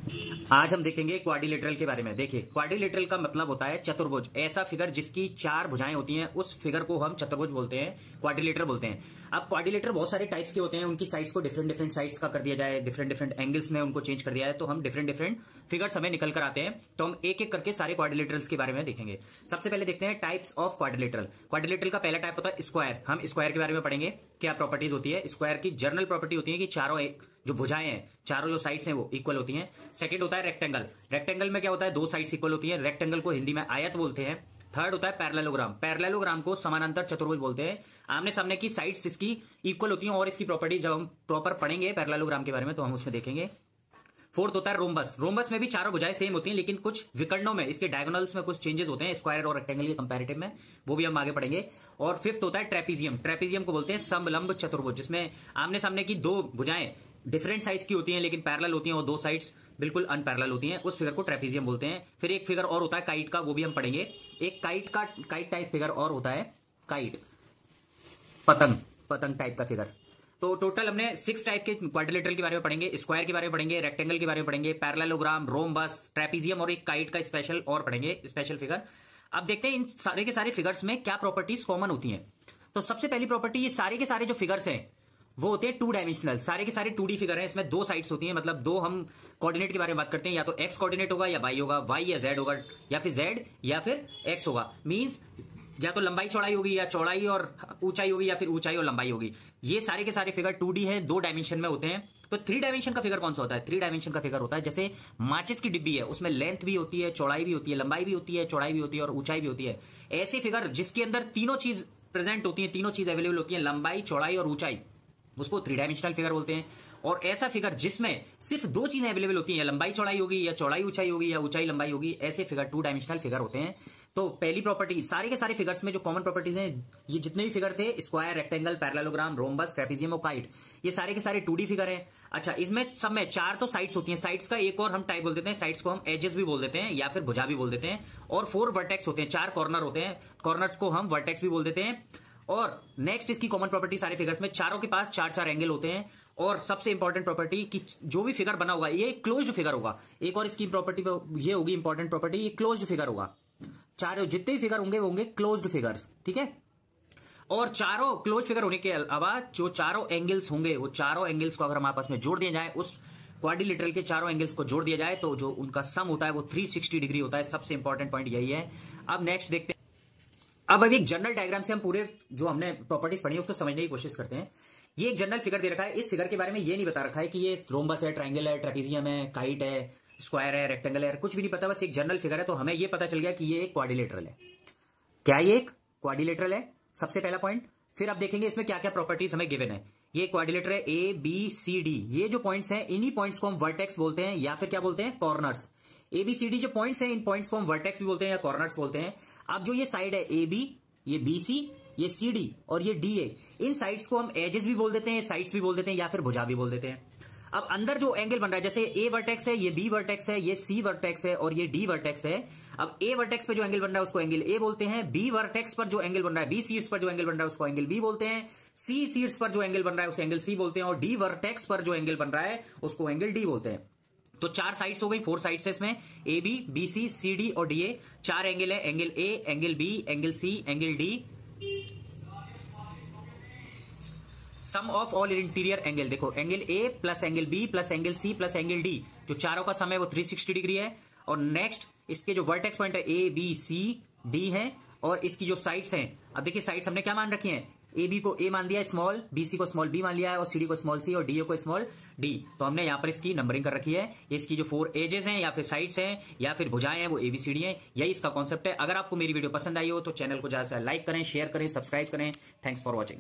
आज हम देखेंगे क्वाड्रिलेटरल के बारे में। देखिए, क्वाड्रिलेटरल का मतलब होता है चतुर्भुज। ऐसा फिगर जिसकी चार भुजाएं होती हैं उस फिगर को हम चतुर्भुज बोलते हैं, क्वाड्रिलेटर बोलते हैं। अब क्वाड्रिलेटर बहुत सारे टाइप्स के होते हैं, उनकी साइड्स को डिफरेंट डिफरेंट साइड्स का कर दिया जाए, डिफरेंट डिफरेंट एंगल्स में उनको चेंज कर दिया जाए, तो हम डिफरेंट डिफरेंट फिगर्स हमें निकल कर आते हैं। तो हम एक एक करके सारे क्वाड्रिलेटरल्स के बारे में देखेंगे। सबसे पहले देखते हैं टाइप्स ऑफ क्वाड्रिलेटरल। क्वाड्रिलेटरल का पहला टाइप होता है स्क्वायर। हम स्क्वायर के बारे में पढ़ेंगे, क्या प्रॉपर्टीज होती है। स्क्वायर की जनरल प्रॉपर्टी होती है कि चारों जो भुजाएं हैं, चारों जो साइड्स हैं वो इक्वल होती हैं। सेकंड होता है रेक्टेंगल। रेक्टेंगल में क्या होता है, दो साइड्स इक्वल होती हैं। रेक्टेंगल को हिंदी में आयत बोलते हैं। थर्ड होता है पैरेललोग्राम। पैरेललोग्राम को समानांतर चतुर्भुज बोलते हैं। आमने सामने की साइड्स इसकी इक्वल होती हैं और इसकी प्रॉपर्टी जब हम प्रॉपर पढ़ेंगे पैरेललोग्राम के बारे में तो हम उसमें देखेंगे। फोर्थ होता है रोम्बस। रोम्बस में भी चारों भुजाएं सेम होती हैं, लेकिन कुछ विकर्णों में, इसके डायगोनल्स में कुछ चेंजेस होते हैं स्क्वायर और रेक्टेंगल के कंपैरेटिव में, वो भी हम आगे पढ़ेंगे। और फिफ्थ होता है ट्रेपीजियम। ट्रेपीजियम को बोलते हैं समलंब चतुर्भुज, जिसमें आमने सामने की दो भुजाएं डिफरेंट साइड्स की होती हैं लेकिन पैरेलल होती हैं और दो साइड्स बिल्कुल अनपैरेलल होती हैं। उस फिगर को ट्रेपीजियम बोलते हैं। फिर एक फिगर और होता है काइट का, वो भी हम पढ़ेंगे। एक काइट टाइप फिगर और होता है काइट, पतंग टाइप का फिगर। तो टोटल हमने 6 टाइप के क्वाड्रिलेटरल के बारे में पढ़ेंगे, स्क्वायर के बारे में पढ़ेंगे, रेक्टेंगल के बारे में पढ़ेंगे, पैरेललोग्राम, रोम्बस, ट्रेपीजियम और एक काइट का स्पेशल और पढ़ेंगे, स्पेशल फिगर। अब देखते हैं इन सारे के सारे फिगर्स में क्या प्रॉपर्टीज कॉमन होती हैं। तो सबसे पहली प्रॉपर्टी, ये सारे के सारे जो फिगर्स हैं वो होते हैं 2 डायमेंशनल। सारे के सारे 2D फिगर हैं, इसमें दो साइड्स होती हैं, मतलब दो हम कोऑर्डिनेट के बारे में बात करते हैं, या तो एक्स कोऑर्डिनेट होगा या वाई होगा, वाई या जेड होगा, या फिर जेड या फिर एक्स होगा। मींस या तो लंबाई चौड़ाई होगी, या चौड़ाई और ऊंचाई होगी, या फिर ऊंचाई और लंबाई होगी। ये सारे के सारे फिगर 2D है, 2 डायमेंशन में होते हैं। तो 3 डायमेंशन का फिगर कौन सा होता है? 3 डायमेंशन का फिगर होता है जैसे माचिस की डिब्बी है, उसमें लेंथ भी होती है, चौड़ाई भी होती है, लंबाई भी होती है, चौड़ाई भी होती है और ऊंचाई भी होती है। ऐसे फिगर जिसके अंदर तीनों चीज प्रेजेंट होती है, तीनों चीज अवेलेबल होती है, लंबाई, चौड़ाई और ऊंचाई, उसको 3 डायमेंशनल फिगर बोलते हैं। और ऐसा फिगर जिसमें सिर्फ दो चीजें अवेलेबल होती हैं, या लंबाई चौड़ाई होगी, या चौड़ाई ऊंचाई होगी, या ऊंचाई लंबाई होगी, ऐसे फिगर 2 डायमेंशनल फिगर होते हैं। तो पहली प्रॉपर्टी, सारे के सारे फिगर्स में जो कॉमन प्रॉपर्टीज हैं, ये जितने भी फिगर थे, square, rectangle, parallelogram, rhombus, trapezium और काइट, ये सारे के सारे 2D फिगर हैं। अच्छा, इसमें सब में 4 तो साइड्स होती हैं। साइड्स का एक और हम टाइप बोल देते हैं, साइड्स को हम एजेस भी बोल देते हैं या फिर भुजा भी बोल देते हैं। और 4 वर्टेक्स होते हैं, 4 कॉर्नर होते हैं, कॉर्नर्स को हम वर्टेक्स भी बोल देते हैं। और नेक्स्ट इसकी कॉमन प्रॉपर्टी, सारे फिगर्स में चारों के पास 4-4 एंगल होते हैं। और सबसे इंपॉर्टेंट प्रॉपर्टी कि जो भी फिगर बना होगा ये क्लोज्ड फिगर होगा। एक और इसकी प्रॉपर्टी ये होगी इंपॉर्टेंट प्रॉपर्टी, ये क्लोज्ड फिगर होगा। चारों जितने भी फिगर होंगे वो होंगे क्लोज्ड फिगर्स, ठीक है। और चारों क्लोज फिगर होने के अलावा जो चारों एंगल्स होंगे, वो चारों एंगल्स को अगर हम आपस में जोड़ दिया जाए, उस क्वाड्रिलेटरल के चारों एंगल्स को जोड़ दिया जाए, तो जो उनका सम होता है वो 360 डिग्री होता है। सबसे इंपॉर्टेंट पॉइंट यही है। अब नेक्स्ट देखते हैं। अब एक जनरल डायग्राम से हम पूरे जो हमने प्रॉपर्टीज पढ़ी है उसको समझने की कोशिश करते हैं। ये एक जनरल फिगर दे रखा है। इस फिगर के बारे में ये नहीं बता रखा है कि ये रोम्बस है, ट्रायंगल है, ट्रेपीजियम है, काइट है, स्क्वायर है, रेक्टेंगल है, कुछ भी नहीं पता, बस एक जनरल फिगर है। तो हमें ये पता चल गया कि ये एक क्वाड्रिलेटरल है। क्या ये एक क्वाड्रिलेटरल है? सबसे पहला पॉइंट। फिर आप देखेंगे इसमें क्या क्या प्रॉपर्टीज हमें गिवन है। ये क्वाड्रिलेटर है, ए बी सी डी। ये जो पॉइंट्स हैं, इन्हीं पॉइंट्स को हम वर्टेक्स बोलते हैं या फिर क्या बोलते हैं, corners. A B C D जो पॉइंट्स हैं, इन पॉइंट्स को हम वर्टेक्स भी बोलते हैं या कॉर्नर्स बोलते हैं। अब जो ये साइड है ए बी, ये बी सी, ये सी डी और ये डी ए, इन साइड्स को हम एजेस भी बोल देते हैं, साइड्स भी बोल देते हैं या फिर भुजा भी बोल देते हैं। अब अंदर जो एंगल बन रहा है, जैसे ए वर्टेक्स है, ये बी वर्टेक्स है, ये सी वर्टेक्स है और ये डी वर्टेक्स है। अब ए वर्टेक्स पे जो एंगल बन रहा है उसको एंगल ए बोलते हैं। बी वर्टेक्स पर जो एंगल बन रहा है, बी सीड्स पर जो एंगल बन रहा है उसको एंगल बी बोलते हैं। सी सीड्स पर जो एंगल बन रहा है उसे एंगल सी बोलते हैं। और डी वर्टेक्स पर जो एंगल बन रहा है उसको एंगल डी बोलते हैं। तो 4 साइड्स हो गई, 4 साइड्स है इसमें, A B, B C, C D और डी ए। 4 एंगल है, angle A, angle B, angle C, angle D. Sum of all interior angle, देखो angle A plus angle B plus angle C plus angle D, जो चारों का सम है वो 360 degree है। और नेक्स्ट इसके जो वर्टेक्स पॉइंट है ए बी सी डी है। और इसकी जो साइड्स हैं, अब देखिए साइड्स हमने क्या मान रखी हैं, ए बी को ए मान दिया है स्मॉल, बी सी को स्मॉल बी मान लिया है और सी डी को स्मॉल सी और डी ए को स्मॉल डी। तो हमने यहाँ पर इसकी नंबरिंग कर रखी है। इसकी जो 4 एजेस हैं या फिर साइड्स हैं या फिर भुजाएं हैं वो ए बी सी डी है। यही इसका कॉन्सेप्ट है। अगर आपको मेरी वीडियो पसंद आई हो तो चैनल को ज्यादा से लाइक करें, शेयर करें, सब्सक्राइब करें। Thanks for watching.